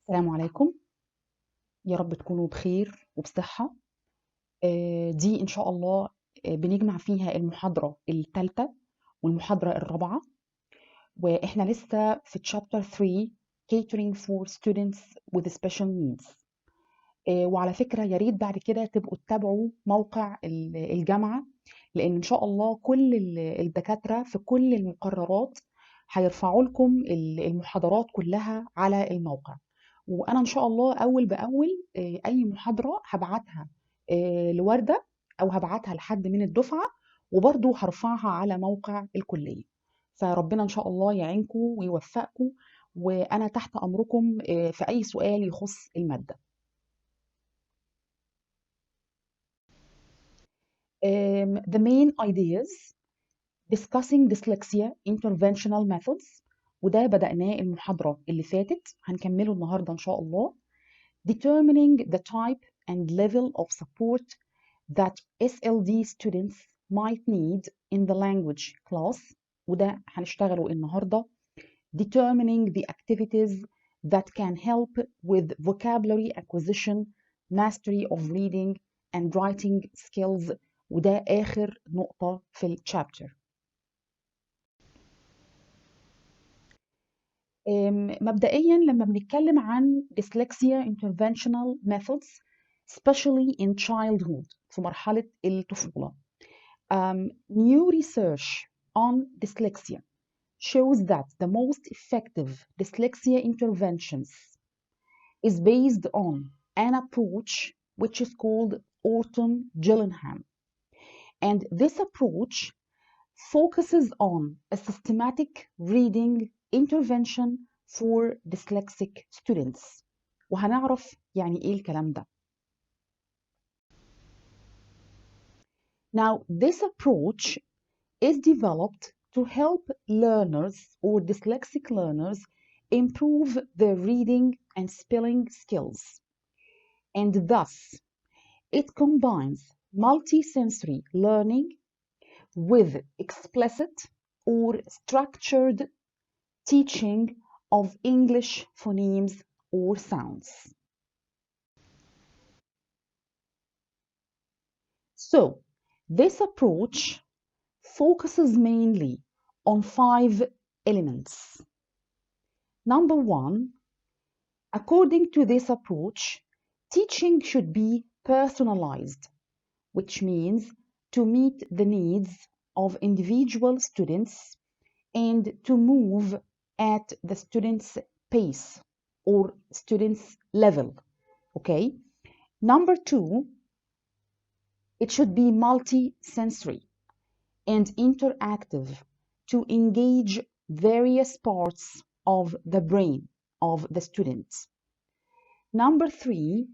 السلام عليكم. يا رب تكونوا بخير وبصحة. دي إن شاء الله بنجمع فيها المحاضرة الثالثة والمحاضرة الرابعة، وإحنا لسه في chapter 3 catering for students with special needs. وعلى فكرة يا ريت بعد كده تبقوا تتابعوا موقع الجامعة، لأن إن شاء الله كل الدكاترة في كل المقررات هيرفعوا لكم المحاضرات كلها على الموقع. وأنا إن شاء الله أول بأول أي محاضرة هبعتها لوردة أو هبعتها لحد من الدفعة، وبرضو هرفعها على موقع الكلية. فربنا إن شاء الله يعينكم ويوفقكم، وأنا تحت أمركم في أي سؤال يخص المادة. The main ideas discussing dyslexia interventional methods، وده بدأناه المحاضرة اللي فاتت، هنكمله النهاردة إن شاء الله. Determining the type and level of support that SLD students might need in the language class، وده هنشتغله النهاردة. Determining the activities that can help with vocabulary acquisition, mastery of reading and writing skills، وده آخر نقطة في الشابتر. مبدئيا لما بنتكلم عن dyslexia interventional methods especially in childhood، في مرحلة الطفولة، new research on dyslexia shows that the most effective dyslexia interventions is based on an approach which is called Orton-Gillingham, and this approach focuses on a systematic reading intervention for dyslexic students. وهنعرف يعني ايه الكلام ده. Now, this approach is developed to help learners or dyslexic learners improve their reading and spelling skills. And thus, it combines multisensory learning with explicit or structured teaching of English phonemes or sounds. So, this approach focuses mainly on 5 elements. Number 1, according to this approach, teaching should be personalized, which means to meet the needs of individual students and to move at the student's pace or student's level. Okay. Number 2, it should be multi-sensory and interactive to engage various parts of the brain of the student. Number 3,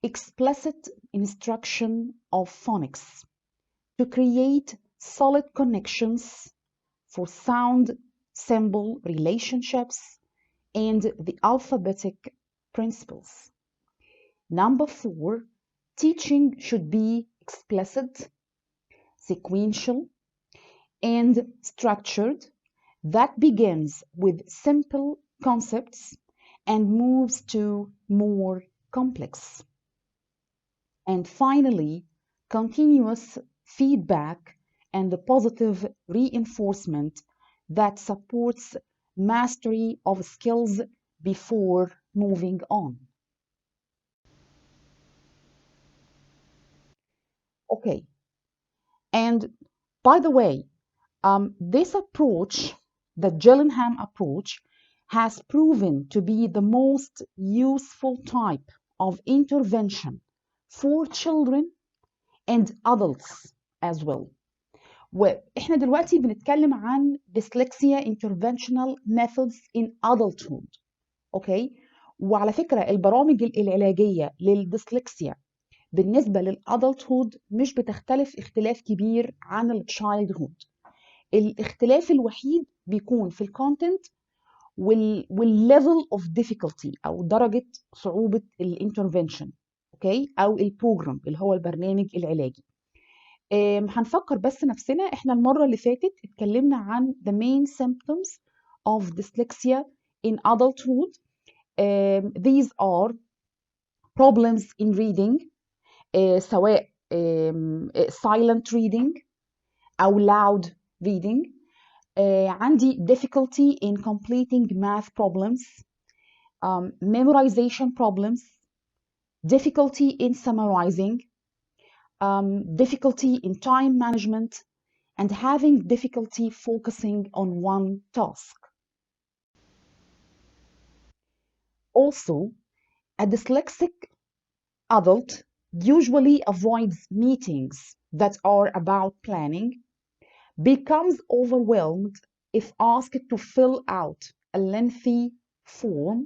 explicit instruction of phonics to create solid connections for sound symbol relationships and the alphabetic principles. Number 4, teaching should be explicit, sequential, and structured, that begins with simple concepts and moves to more complex. And finally, continuous feedback and the positive reinforcement that supports mastery of skills before moving on. Okay, and by the way, this approach, the Gillingham approach, has proven to be the most useful type of intervention for children and adults as well. وإحنا دلوقتي بنتكلم عن dyslexia interventional methods in adulthood. أوكي؟ وعلى فكرة البرامج العلاجية للديسلكسيا بالنسبة للادلتهود مش بتختلف اختلاف كبير عن التشايلدهود. الاختلاف الوحيد بيكون في الكونتنت والليفل اوف ديفيكولتي او درجه صعوبه الانترفنشن، اوكي، او البروجرام اللي هو البرنامج العلاجي. هنفكر بس نفسنا، احنا المره اللي فاتت اتكلمنا عن the main symptoms of dyslexia in adulthood these are problems in reading, سواء silent reading أو loud reading. عندي difficulty in completing math problems, memorization problems, difficulty in summarizing, difficulty in time management, and having difficulty focusing on one task. Also, a dyslexic adult usually avoids meetings that are about planning, becomes overwhelmed if asked to fill out a lengthy form,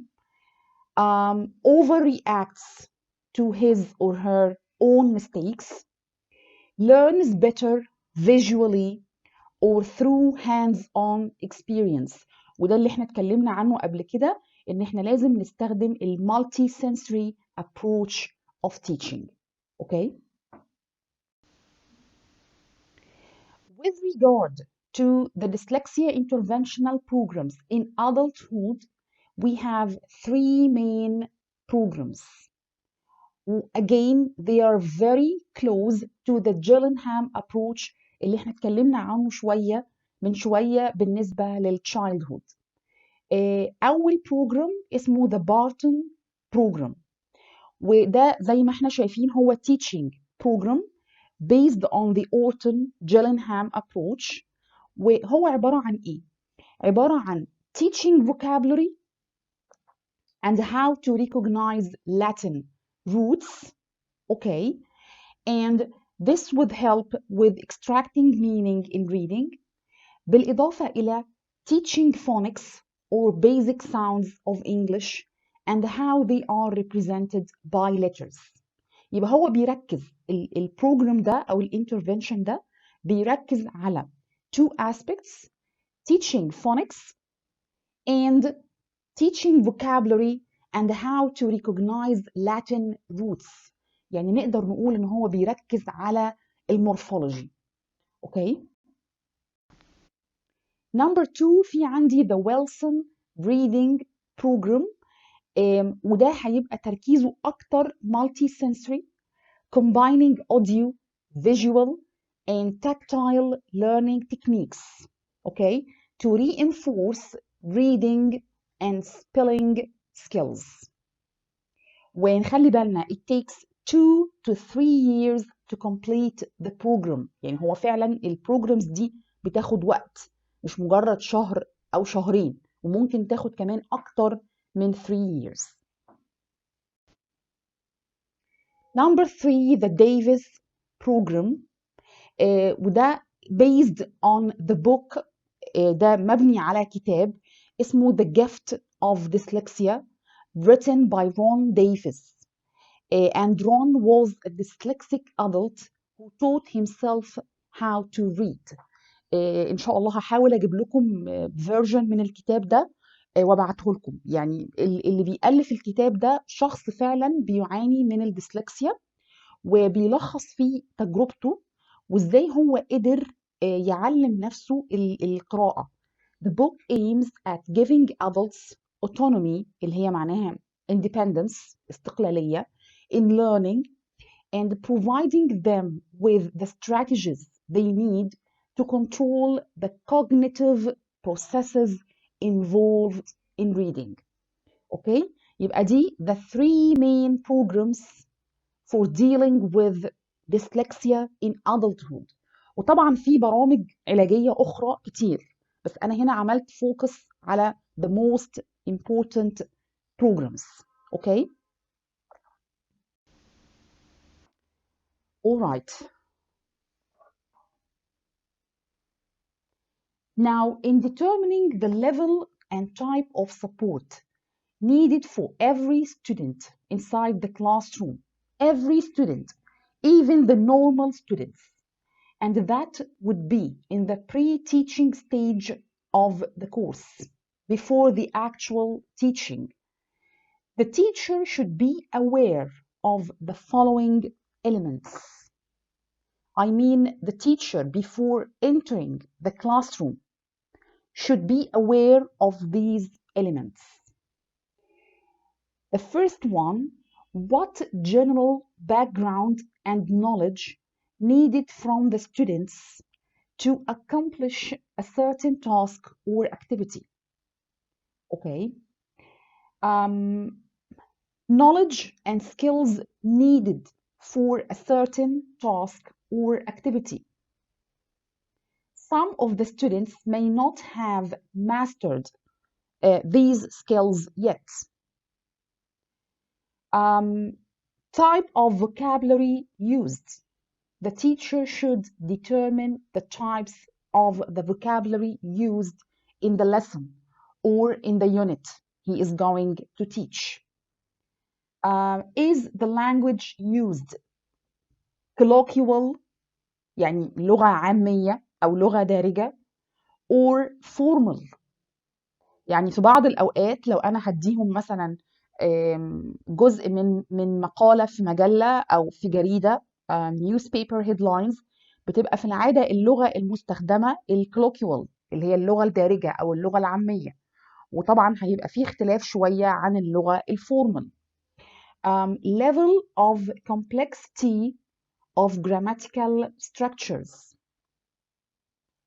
overreacts to his or her own mistakes, learns better visually or through hands-on experience. وده اللي احنا اتكلمنا عنه قبل كده، ان احنا لازم نستخدم المالتي sensory approach of teaching. Okay? With regard to the dyslexia interventional programs in adulthood, we have three main programs. Again, they are very close to the Gillingham approach اللي احنا اتكلمنا عنه من شوية بالنسبة للchildhood. أول بروجرام اسمه The Barton Program، وده زي ما احنا شايفين هو teaching program based on the Orton-Gillingham approach. وهو عبارة عن إيه؟ عبارة عن teaching vocabulary and how to recognize Latin roots. Okay, and this would help with extracting meaning in reading، بالإضافة إلى teaching phonics or basic sounds of English and how they are represented by letters. يبقى هو بيركز البروجرام ده أو الانترفنشن ده بيركز على two aspects: teaching phonics and teaching vocabulary and how to recognize Latin roots. يعني نقدر نقول إن هو بيركز على المورفولوجي. Okay. Number 2 في عندي the Wilson Reading Program، وده هيبقى تركيزه أكتر multi sensory combining audio, visual and tactile learning techniques. Okay, to reinforce reading and spelling skills. ونخلي بالنا it takes 2 to 3 years to complete the program. يعني هو فعلا البروجرامز دي بتاخد وقت، مش مجرد شهر أو شهرين، وممكن تاخد كمان أكتر من 3 years. Number 3 the Davis program، وده based on the book، ده مبني على كتاب اسمه The Gift of Dyslexia written by Ron Davis. And Ron was a dyslexic adult who taught himself how to read. إن شاء الله هحاول أجيب لكم version من الكتاب ده وابعته لكم. يعني اللي بيألف الكتاب ده شخص فعلا بيعاني من الديسلكسيا، وبيلخص فيه تجربته وإزاي هو قدر يعلم نفسه القراءة. The book aims at giving adults autonomy اللي هي معناها independence استقلالية in learning and providing them with the strategies they need to control the cognitive processes involved in reading. Okay, يبقى دي the three main programs for dealing with dyslexia in adulthood. وطبعا في برامج علاجية أخرى كتير، بس أنا هنا عملت focus على the most important programs. Okay. All right. Now, in determining the level and type of support needed for every student inside the classroom, every student, even the normal students, and that would be in the pre-teaching stage of the course, before the actual teaching, the teacher should be aware of the following elements. I mean, the teacher, before entering the classroom, should be aware of these elements. The first one, what general background and knowledge needed from the students to accomplish a certain task or activity. Okay. Um, Knowledge and skills needed for a certain task or activity. Some of the students may not have mastered these skills yet. Type of vocabulary used. The teacher should determine the types of the vocabulary used in the lesson or in the unit he is going to teach. Is the language used colloquial يعني لغة عامية أو لغة دارجة or formal؟ يعني في بعض الأوقات لو أنا هديهم مثلا جزء من مقالة في مجلة أو في جريدة newspaper headlines، بتبقى في العادة اللغة المستخدمة الكلوكيوال اللي هي اللغة الدارجة أو اللغة العامية، وطبعا هيبقى فيه اختلاف شوية عن اللغة الفورمال. Level of complexity of grammatical structures.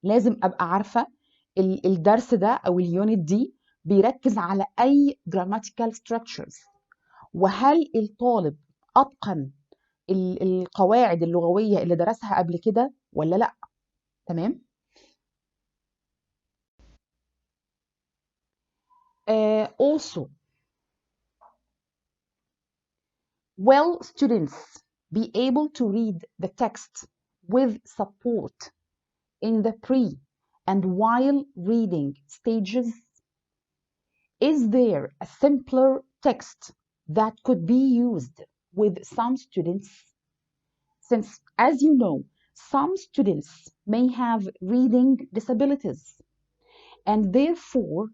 لازم أبقى عارفة الدرس ده أو اليونت دي بيركز على أي grammatical structures، وهل الطالب أتقن القواعد اللغوية اللي درسها قبل كده ولا لأ. تمام. Also, will students be able to read the text with support in the pre and while reading stages? Is there a simpler text that could be used with some students? Since, as you know, some students may have reading disabilities and therefore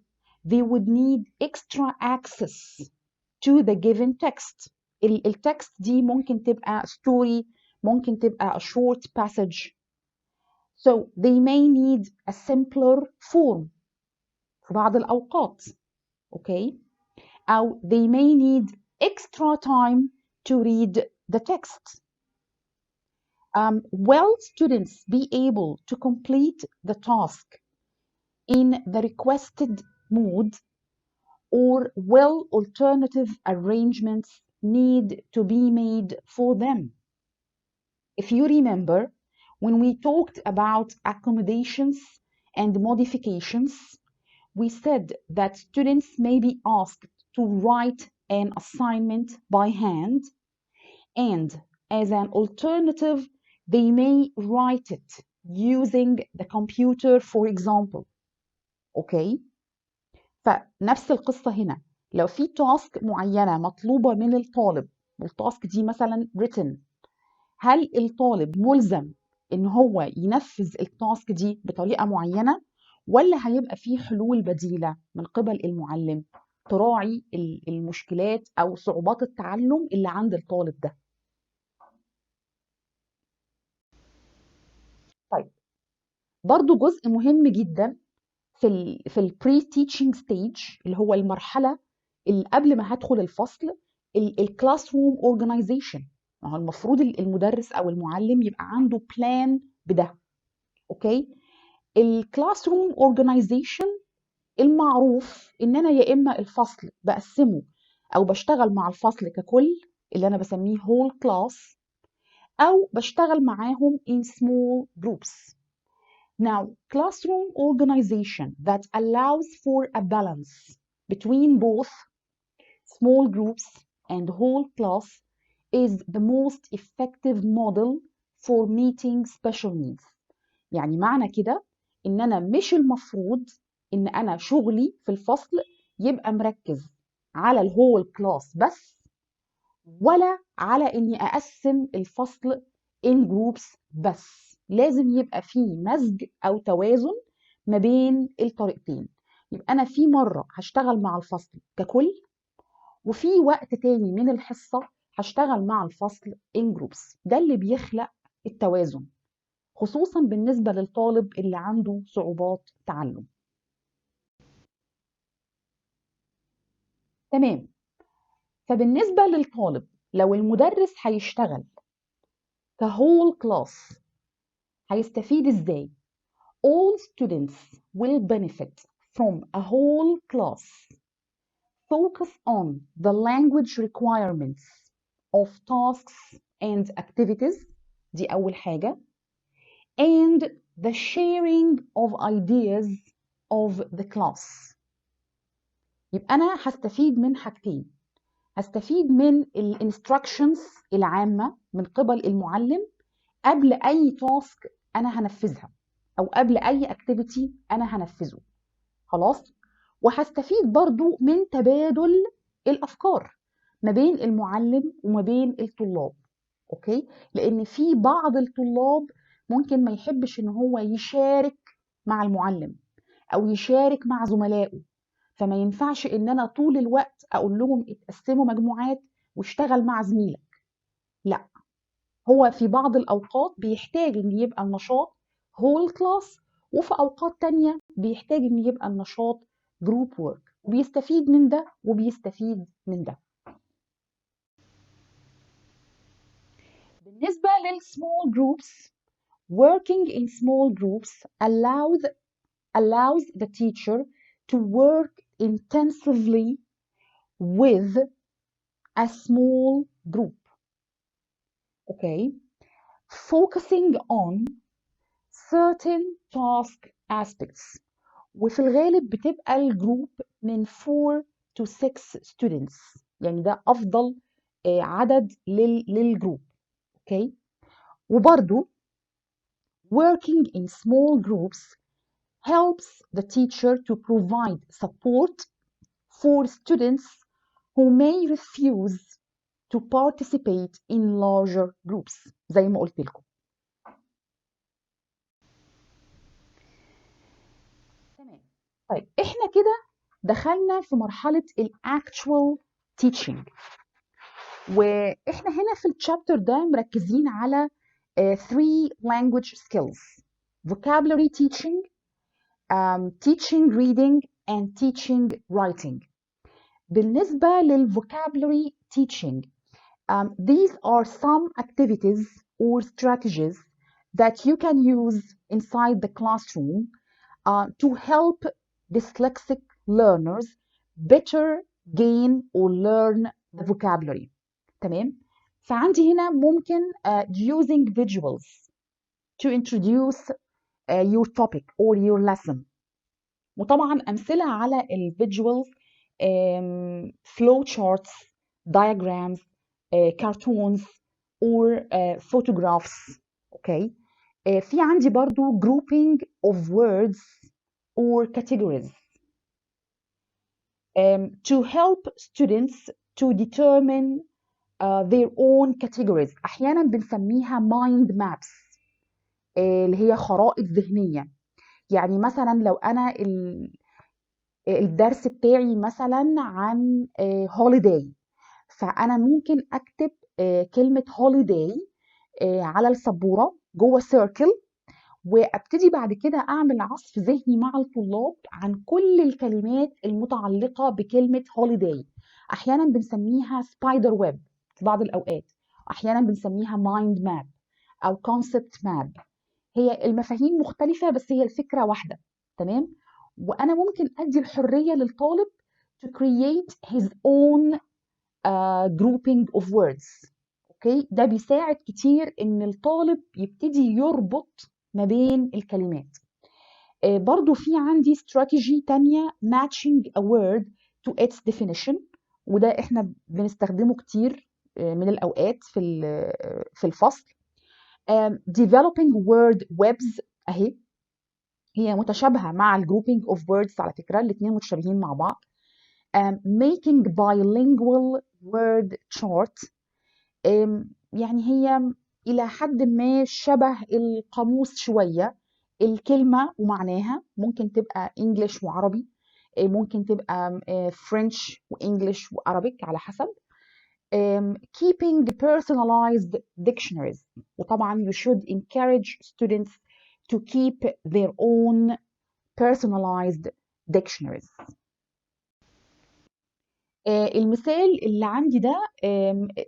they would need extra access to the given text. التكست دي ممكن تبقى story، ممكن تبقى a short passage. So they may need a simpler form في بعض الأوقات. Okay. أو they may need extra time to read the text. Will students be able to complete the task in the requested mood, or will alternative arrangements need to be made for them? If you remember, when we talked about accommodations and modifications, we said that students may be asked to write an assignment by hand, and as an alternative, they may write it using the computer, for example. Okay. فنفس القصة هنا، لو في تاسك معينة مطلوبة من الطالب والتاسك دي مثلا written، هل الطالب ملزم إن هو ينفذ التاسك دي بطريقة معينة، ولا هيبقى فيه حلول بديلة من قبل المعلم تراعي المشكلات أو صعوبات التعلم اللي عند الطالب ده؟ طيب، برضو جزء مهم جدا في البري تيتشنج ستيج اللي هو المرحله اللي قبل ما هدخل الفصل، الكلاس روم اورجانيزيشن. ما هو المفروض المدرس او المعلم يبقى عنده بلان بده. اوكي. الكلاس روم اورجانيزيشن المعروف ان انا يا اما الفصل بقسمه او بشتغل مع الفصل ككل اللي انا بسميه whole class، او بشتغل معاهم in small groups. Now, classroom organization that allows for a balance between both small groups and whole class is the most effective model for meeting special needs. يعني معنى كده إن أنا مش المفروض إن أنا شغلي في الفصل يبقى مركز على الهول كلاس بس، ولا على إني أقسم الفصل in groups بس. لازم يبقى فيه مزج أو توازن ما بين الطريقتين. يبقى أنا في مرة هشتغل مع الفصل ككل، وفي وقت تاني من الحصة هشتغل مع الفصل in groups. ده اللي بيخلق التوازن، خصوصا بالنسبة للطالب اللي عنده صعوبات تعلم. تمام. فبالنسبة للطالب لو المدرس هيشتغل كهول كلاس هيستفيد ازاي؟ All students will benefit from a whole class. Focus on the language requirements of tasks and activities. دي أول حاجة. And the sharing of ideas of the class. يبقى أنا هستفيد من حاجتين. هستفيد من الانستراكشنز العامة من قبل المعلم قبل أي تاسك أنا هنفذها أو قبل أي اكتيفيتي أنا هنفذه. خلاص؟ وهستفيد برضو من تبادل الأفكار ما بين المعلم وما بين الطلاب. أوكي؟ لأن في بعض الطلاب ممكن ما يحبش إن هو يشارك مع المعلم أو يشارك مع زملائه، فما ينفعش إن أنا طول الوقت أقول لهم اتقسموا مجموعات واشتغل مع زميلك. لا، هو في بعض الأوقات بيحتاج إن يبقى النشاط whole class، وفي أوقات تانية بيحتاج إن يبقى النشاط group work، وبيستفيد من ده وبيستفيد من ده. بالنسبة للsmall groups, working in small groups allows the teacher to work intensively with a small group. Okay, focusing on certain task aspects. وفي الغالب بتبقى الجروب من 4 to 6 students، يعني ده أفضل عدد للجروب. اوكي، وبرضو working in small groups helps the teacher to provide support for students who may refuse to participate in larger groups زي ما قلت لكم. تمام. طيب احنا كده دخلنا في مرحلة actual teaching، واحنا هنا في الشابتر ده مركزين على 3 language skills: vocabulary teaching, teaching reading and teaching writing. بالنسبة للvocabulary teaching, these are some activities or strategies that you can use inside the classroom to help dyslexic learners better gain or learn the vocabulary. تمام؟ فعندي هنا ممكن using visuals to introduce your topic or your lesson. وطبعا أمثلة على visuals flow charts, diagrams, cartoons or photographs. Okay. في عندي برضو grouping of words or categories to help students to determine their own categories. أحيانا بنسميها mind maps اللي هي خرائط ذهنية. يعني مثلا لو أنا الدرس بتاعي مثلا عن holiday، فأنا ممكن أكتب كلمة holiday على السبورة جوه سيركل، وابتدي بعد كده اعمل عصف ذهني مع الطلاب عن كل الكلمات المتعلقه بكلمه هوليداي. احيانا بنسميها سبايدر ويب في بعض الاوقات، احيانا بنسميها مايند ماب او كونسبت ماب. هي المفاهيم مختلفه بس هي الفكره واحده. تمام. وانا ممكن ادي الحريه للطالب to create his own grouping of words. اوكي، ده بيساعد كتير ان الطالب يبتدي يربط ما بين الكلمات. برضو في عندي استراتيجي تانية matching a word to its definition، وده احنا بنستخدمه كتير من الأوقات في الفصل. developing word webs اهي، هي متشابهة مع الجروبينج of words على فكرة، الاتنين متشابهين مع بعض. making bilingual word chart، يعني هي إلى حد ما شبه القاموس شوية، الكلمة ومعناها ممكن تبقى إنجليش وعربي، ممكن تبقى فرنش وإنجليش وعربي على حسب. keeping personalized dictionaries، وطبعا you should encourage students to keep their own personalized dictionaries. المثال اللي عندي ده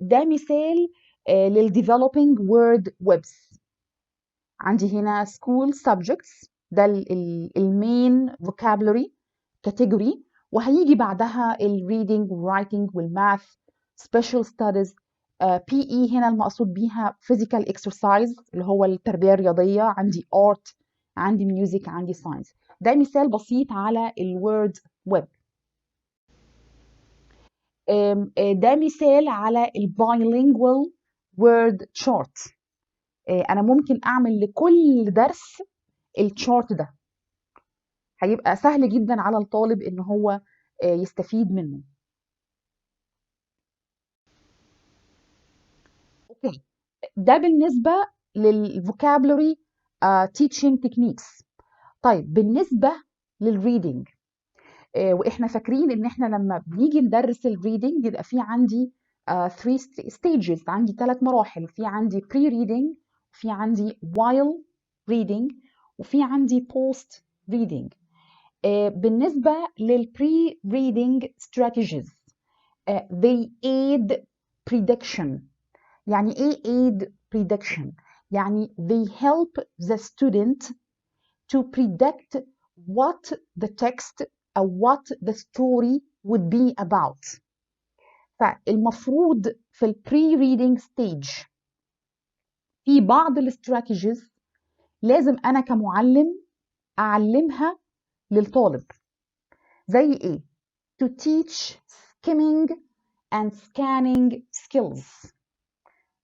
ده مثال للdeveloping word webs. عندي هنا school subjects، ده المين vocabulary category، وهيجي بعدها الreading والwriting والmath special studies. PE هنا المقصود بيها physical exercise اللي هو التربية الرياضية، عندي art، عندي music، عندي science. ده مثال بسيط على الword web. ده مثال على الbilingual word chart. أنا ممكن أعمل لكل درس الشارت ده، هيبقى سهل جدا على الطالب إن هو يستفيد منه. أوكي، ده بالنسبة للفوكابلري teaching techniques. طيب بالنسبة للريدنج، واحنا فاكرين ان احنا لما بنيجي ندرس الريدنج يبقى في عندي 3 stages، عندي 3 مراحل. في عندي pre reading، في عندي while reading، وفي عندي post reading. بالنسبة للبري reading strategies، they aid prediction. يعني ايه aid prediction؟ يعني they help the student to predict what the text or what the story would be about. فالمفروض في البري reading stage في بعض الاستراتيجيز لازم أنا كمعلم أعلمها للطالب. زي إيه؟ To teach skimming and scanning skills.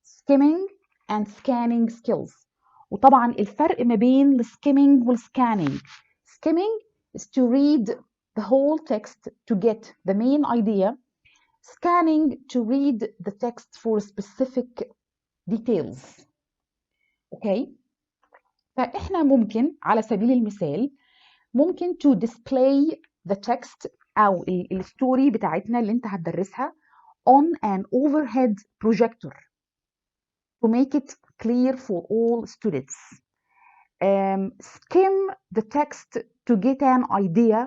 skimming and scanning skills. وطبعا الفرق ما بين الskimming والscanning. skimming is to read the whole text to get the main idea. Scanning to read the text for specific details. اوكي، فاحنا ممكن على سبيل المثال ممكن to display the text او الستوري بتاعتنا اللي انت هتدرسها on an overhead projector to make it clear for all students. Skim the text to get an idea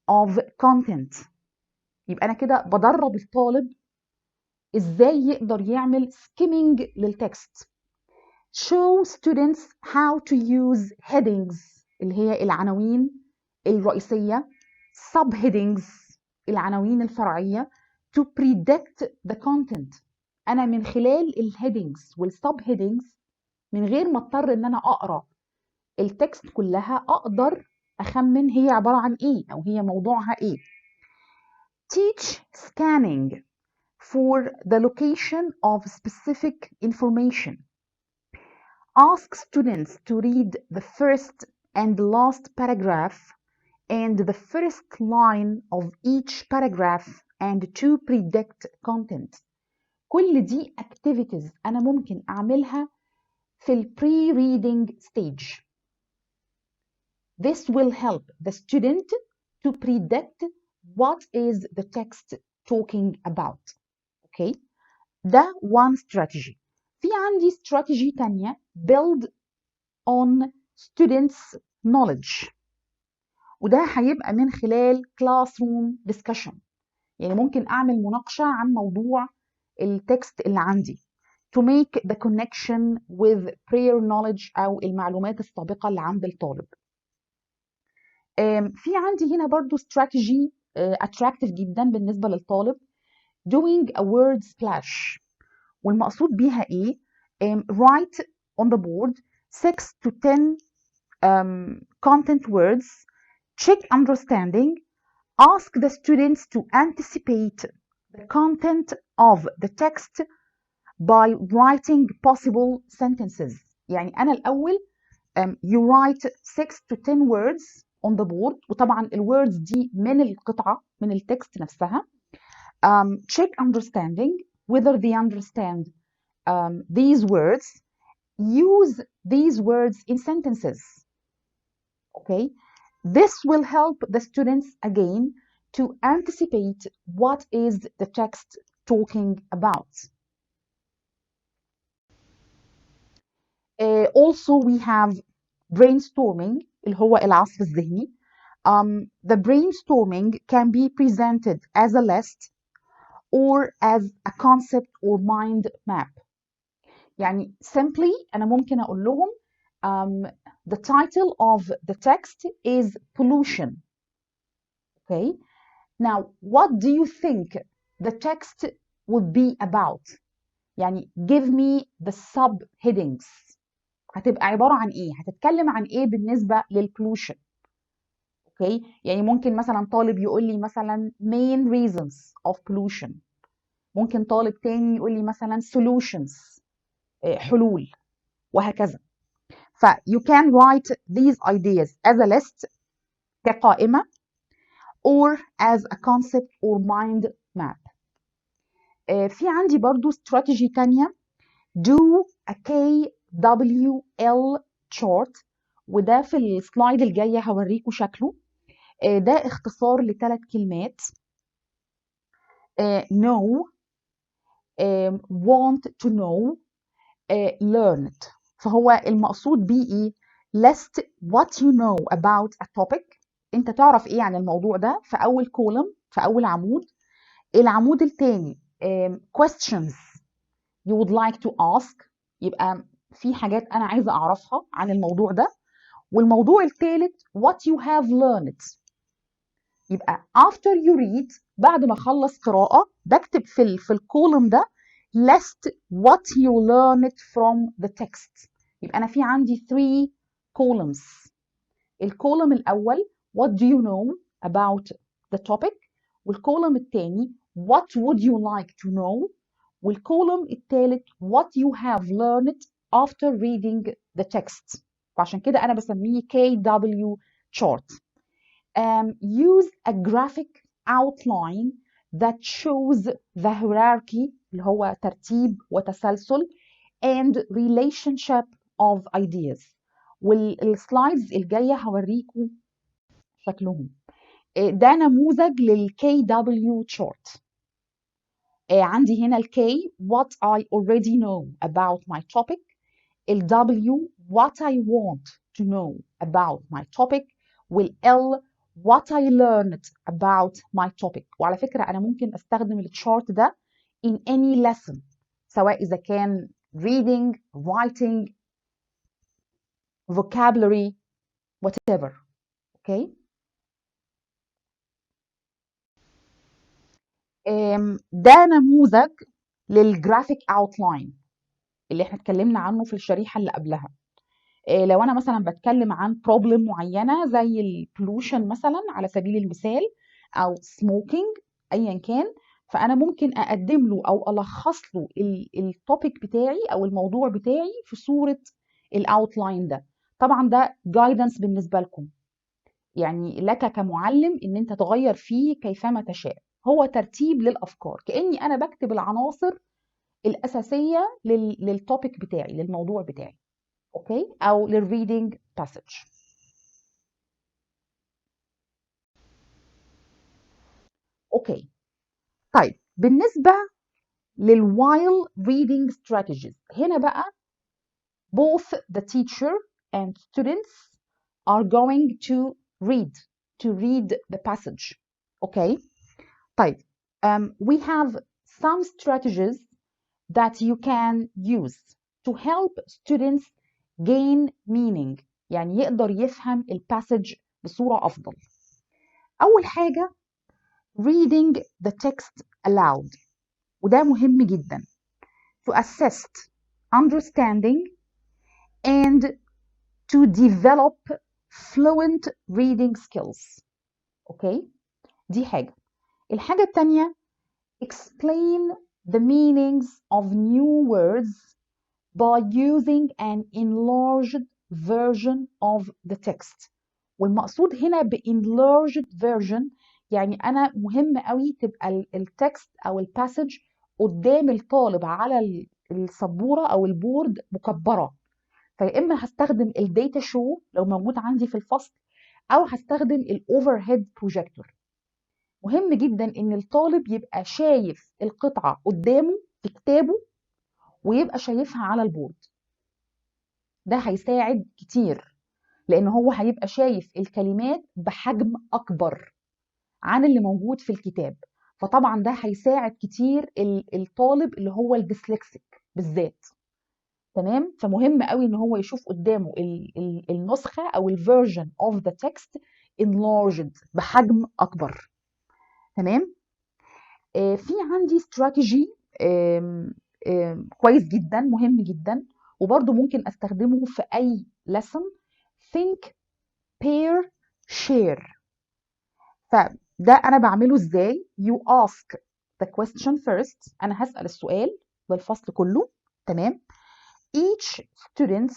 of content. يبقى أنا كده بدرب الطالب إزاي يقدر يعمل skimming للتكست. Show students how to use headings اللي هي العناوين الرئيسية، subheadings العناوين الفرعية to predict the content. أنا من خلال الهيدنجز والسبهيدنجز من غير ما اضطر ان انا اقرا التكست كلها اقدر اخمن هي عباره عن ايه او هي موضوعها ايه. Teach scanning for the location of specific information. Ask students to read the first and last paragraph and the first line of each paragraph and to predict content. كل دي activities انا ممكن اعملها في البري reading stage. This will help the student to predict what is the text talking about. Okay, ده one strategy. في عندي strategy تانية build on students knowledge، وده هيبقى من خلال classroom discussion. يعني ممكن أعمل مناقشة عن موضوع التكست اللي عندي to make the connection with prior knowledge أو المعلومات السابقة اللي عند الطالب. في عندي هنا برضو strategy attractive جدا بالنسبة للطالب doing a word splash. والمقصود بيها ايه؟ write on the board 6 to 10 content words, check understanding, ask the students to anticipate the content of the text by writing possible sentences. يعني أنا الأول you write 6 to 10 words on the board، وطبعا الwords دي من القطعة من التكست نفسها. Check understanding whether they understand these words. Use these words in sentences. Okay, this will help the students again to anticipate what is the text talking about. Also we have brainstorming اللي هو العصف الذهني. The brainstorming can be presented as a list or as a concept or mind map. يعني simply أنا ممكن أقول لهم the title of the text is pollution. Okay, now what do you think the text would be about؟ يعني give me the subheadings. هتبقى عبارة عن إيه؟ هتتكلم عن إيه بالنسبة للبولوشن؟ اوكي، يعني ممكن مثلا طالب يقول لي مثلا main reasons of pollution، ممكن طالب تاني يقول لي مثلا solutions، حلول، وهكذا. ف you can write these ideas as a list كقائمة or as a concept or mind map. في عندي برضو استراتيجي تانية do a KWL chart، وده في السلايد الجاية هوريكم شكله. ده اختصار لثلاث كلمات know، want to know، learned. فهو المقصود بيه ايه؟ list what you know about a topic، انت تعرف ايه عن الموضوع ده، في اول كولم، في اول عمود. العمود الثاني questions you would like to ask، يبقى في حاجات انا عايزه اعرفها عن الموضوع ده. والموضوع الثالث what you have learned، يبقى after you read، بعد ما اخلص قراءة بكتب في الكولوم ده list what you learned from the text. يبقى انا في عندي 3 columns. الكولوم الاول what do you know about the topic، والكولوم الثاني what would you like to know، والكولوم الثالث what you have learned after reading the text. فعشان كده انا بسميه KW chart. Use a graphic outline that shows the hierarchy اللي هو ترتيب وتسلسل and relationship of ideas. والسلايدز الجاية هوريكم شكلهم. ده نموذج لل KW chart. عندي هنا ال K what I already know about my topic، ال W what I want to know about my topic، وال L what I learned about my topic. وعلى فكرة أنا ممكن أستخدم التشارت ده in any lesson، سواء إذا كان reading، writing، vocabulary، whatever. okay. ده نموذج للجرافيك اوتلاين اللي احنا اتكلمنا عنه في الشريحة اللي قبلها. لو انا مثلا بتكلم عن بروبلم معينه زي البولوشن مثلا على سبيل المثال، او سموكينج، ايا كان، فانا ممكن اقدم له او الخص له التوبيك بتاعي او الموضوع بتاعي في صوره الاوتلاين ده. طبعا ده جايدنس بالنسبه لكم، يعني لك كمعلم ان انت تغير فيه كيفما تشاء. هو ترتيب للافكار، كاني انا بكتب العناصر الاساسيه للتوبيك بتاعي، للموضوع بتاعي. اوكي، او للريدنج باسج. اوكي، طيب بالنسبه للوايل reading strategies، هنا بقى both the teacher and students are going to read the passage. okay. طيب we have some strategies that you can use to help students gain meaning، يعني يقدر يفهم الباسج بصورة أفضل. أول حاجة reading the text aloud، وده مهم جدا to assist understanding and to develop fluent reading skills. اوكي، دي حاجة. الحاجة التانية explain the meanings of new words by using an enlarged version of the text. والمقصود هنا ب enlarged version يعني أنا مهم قوي تبقى التكست أو الباسج قدام الطالب على السبورة أو البورد مكبرة. فيا إما هستخدم الداتا شو لو موجود عندي في الفصل، أو هستخدم الأوفر هيد بروجيكتور. مهم جدا إن الطالب يبقى شايف القطعة قدامه في كتابه ويبقى شايفها على البورد. ده هيساعد كتير، لأن هو هيبقى شايف الكلمات بحجم أكبر عن اللي موجود في الكتاب، فطبعا ده هيساعد كتير الطالب اللي هو الديسلكسيك بالذات. تمام. فمهم قوي ان هو يشوف قدامه النسخه او الفيرجن اوف ذا تكست enlarged بحجم اكبر. تمام. في عندي استراتيجي كويس جدا، مهم جدا، وبرده ممكن استخدمه في اي lesson. think pair share. فده انا بعمله ازاي؟ you ask the question first. انا هسأل السؤال للفصل كله. تمام. each students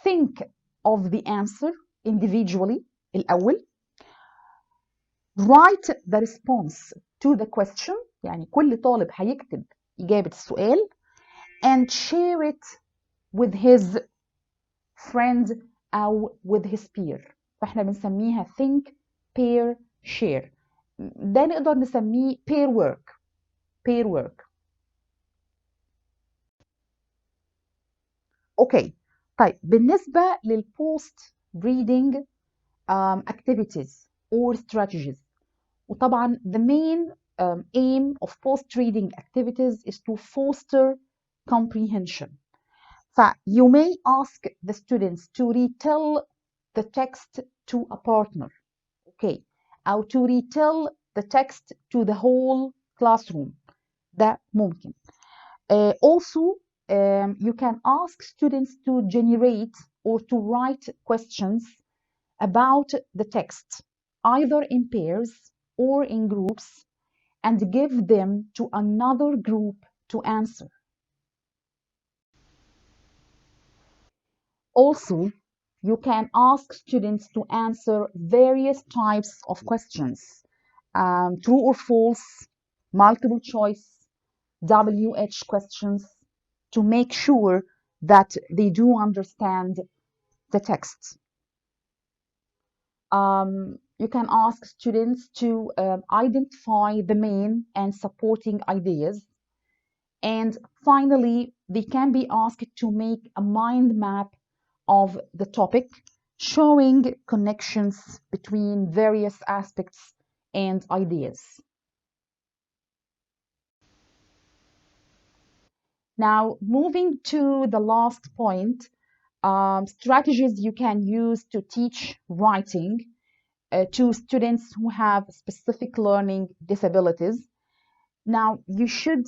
think of the answer individually الأول. write the response to the question. يعني كل طالب هيكتب إجابة السؤال and share it with his friend أو with his peer. فإحنا بنسميها think pair share. ده نقدر نسميه pair work. pair work. اوكي. طيب بالنسبة للبوست reading activities or strategies. وطبعا the main aim of post reading activities is to foster comprehension. You may ask the students to retell the text to a partner. Okay. أو to retell the text to the whole classroom. ده ممكن. Also, you can ask students to generate or to write questions about the text, either in pairs or in groups, and give them to another group to answer. Also, you can ask students to answer various types of questions, true or false, multiple choice, WH questions, to make sure that they do understand the text. You can ask students to identify the main and supporting ideas. And finally, they can be asked to make a mind map of the topic, showing connections between various aspects and ideas. Now, moving to the last point, strategies you can use to teach writing to students who have specific learning disabilities. Now, you should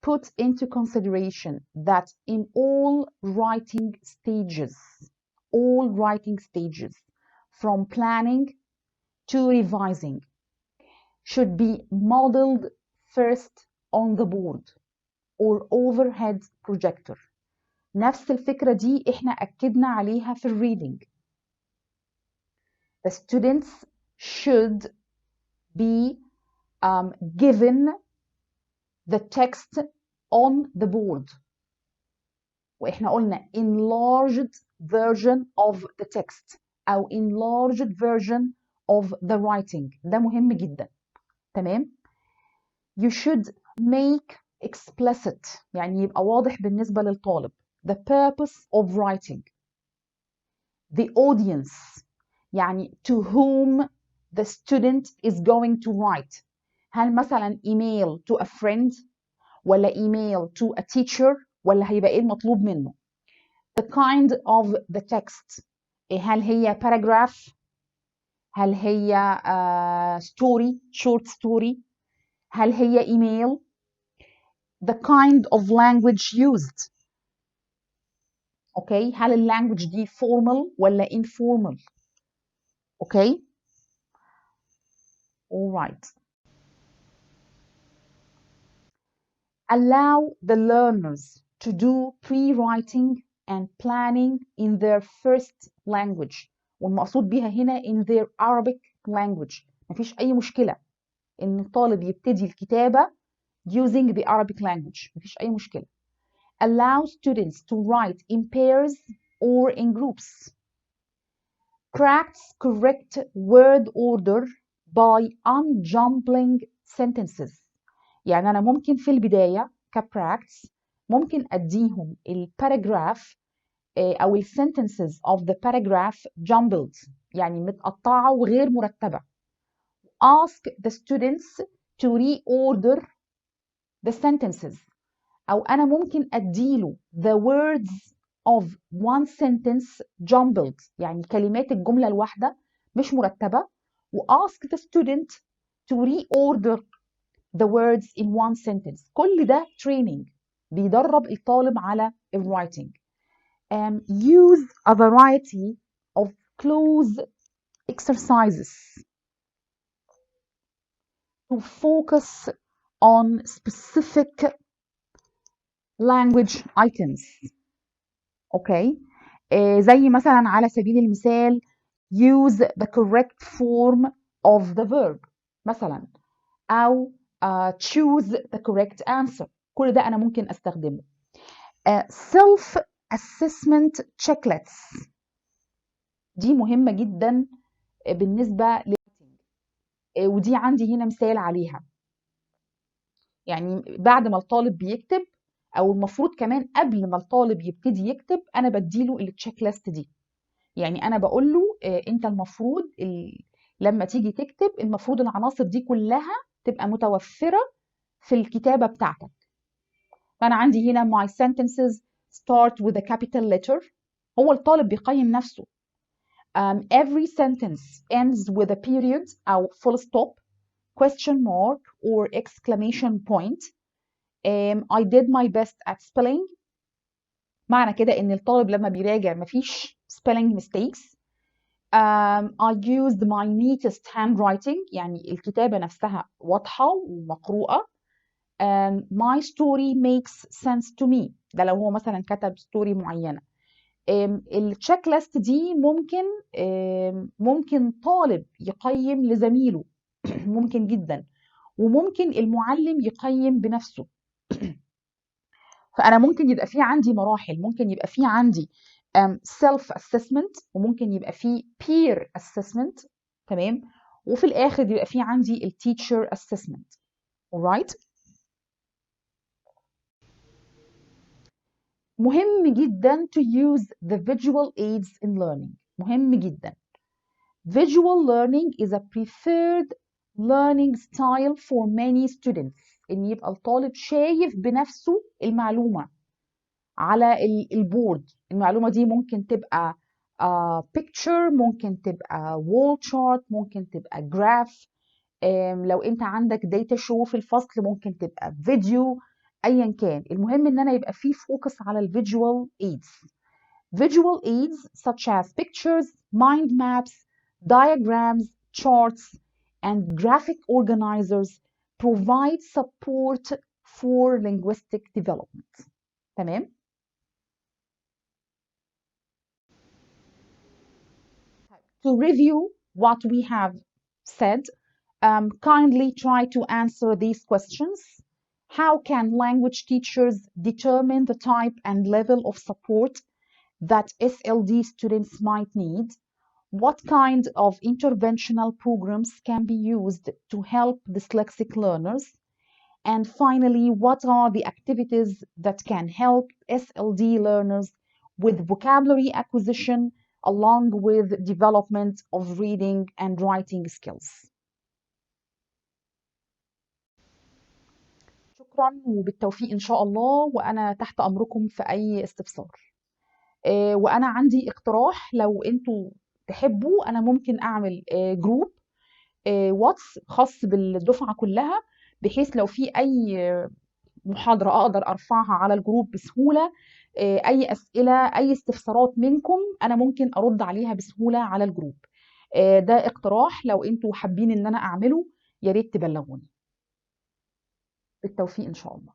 put into consideration that in all writing stages, from planning to revising, should be modeled first on the board or overhead projector. نفس الفكرة دي احنا أكدنا عليها في الريدنج. The students should be given the text on the board. وإحنا قلنا enlarged version of the text أو enlarged version of the writing. ده مهم جدا. تمام. You should make explicit، يعني يبقى واضح بالنسبة للطالب، the purpose of writing, the audience، يعني to whom the student is going to write. هل مثلا email to a friend ولا email to a teacher ولا هيبقى ايه المطلوب منه؟ the kind of the text، هل هي paragraph، هل هي story short story، هل هي email، the kind of language used. اوكي. هل اللانجوج دي formal ولا informal؟ اوكي. all right. Allow the learners to do pre-writing and planning in their first language. والمقصود بيها هنا in their Arabic language. مفيش أي مشكلة إن الطالب يبتدي الكتابة using the Arabic language. مفيش أي مشكلة. Allow students to write in pairs or in groups. Practice correct word order by unjumbling sentences. يعني أنا ممكن في البداية كبراكتس ممكن أديهم الباراجراف أو الsentences of the paragraph jumbled، يعني متقطعة وغير مرتبة. Ask the students to reorder the sentences، أو أنا ممكن أديله the words of one sentence jumbled، يعني كلمات الجملة الواحدة مش مرتبة، و ask the student to reorder the words in one sentence. كل ده training بيدرب الطالب على writing. Use a variety of close exercises to focus on specific language items. اوكي، زي مثلا على سبيل المثال use the correct form of the verb مثلا، او choose the correct answer. كل ده انا ممكن استخدمه. self assessment checklists دي مهمة جدا بالنسبة ودي عندي هنا مثال عليها. يعني بعد ما الطالب بيكتب، او المفروض كمان قبل ما الطالب يبتدي يكتب، انا بديله التشيك ليست دي. يعني انا بقول له انت المفروض لما تيجي تكتب المفروض العناصر دي كلها تبقى متوفرة في الكتابة بتاعتك. فانا عندي هنا my sentences start with a capital letter. هو الطالب بيقيم نفسه. every sentence ends with a period أو full stop, question mark or exclamation point. I did my best at spelling. معنى كده إن الطالب لما بيراجع مفيش spelling mistakes. I used my neatest handwriting، يعني الكتابة نفسها واضحة ومقروءة. My story makes sense to me، ده لو هو مثلا كتب ستوري معينة. التشيك ليست دي ممكن طالب يقيم لزميله ممكن جدا، وممكن المعلم يقيم بنفسه. فأنا ممكن يبقى في عندي مراحل، ممكن يبقى في عندي self assessment، وممكن يبقى في peer assessment، تمام، وفي الآخر يبقى في عندي ال teacher assessment. alright. مهم جدا to use the visual aids in learning. مهم جدا. Visual learning is a preferred learning style for many students. إن يبقى الطالب شايف بنفسه المعلومة على البورد. المعلومة دي ممكن تبقى picture، ممكن تبقى wall chart، ممكن تبقى graph. لو أنت عندك data show في الفصل ممكن تبقى فيديو، أيا كان. المهم إن أنا يبقى فيه focus على visual aids. Visual aids such as pictures, mind maps, diagrams, charts, and graphic organizers provide support for linguistic development. تمام؟ To review what we have said, kindly try to answer these questions. How can language teachers determine the type and level of support that SLD students might need? What kind of interventional programs can be used to help dyslexic learners? And finally, what are the activities that can help SLD learners with vocabulary acquisition along with development of reading and writing skills? شكرا وبالتوفيق إن شاء الله، وأنا تحت أمركم في أي استفسار. وأنا عندي اقتراح، لو أنتوا تحبوا أنا ممكن أعمل جروب واتس خاص بالدفعة كلها، بحيث لو في أي محاضرة أقدر أرفعها على الجروب بسهولة. أي أسئلة، أي استفسارات منكم أنا ممكن أرد عليها بسهولة على الجروب. ده اقتراح، لو أنتوا حابين إن أنا أعمله يا ريت تبلغوني. بالتوفيق إن شاء الله.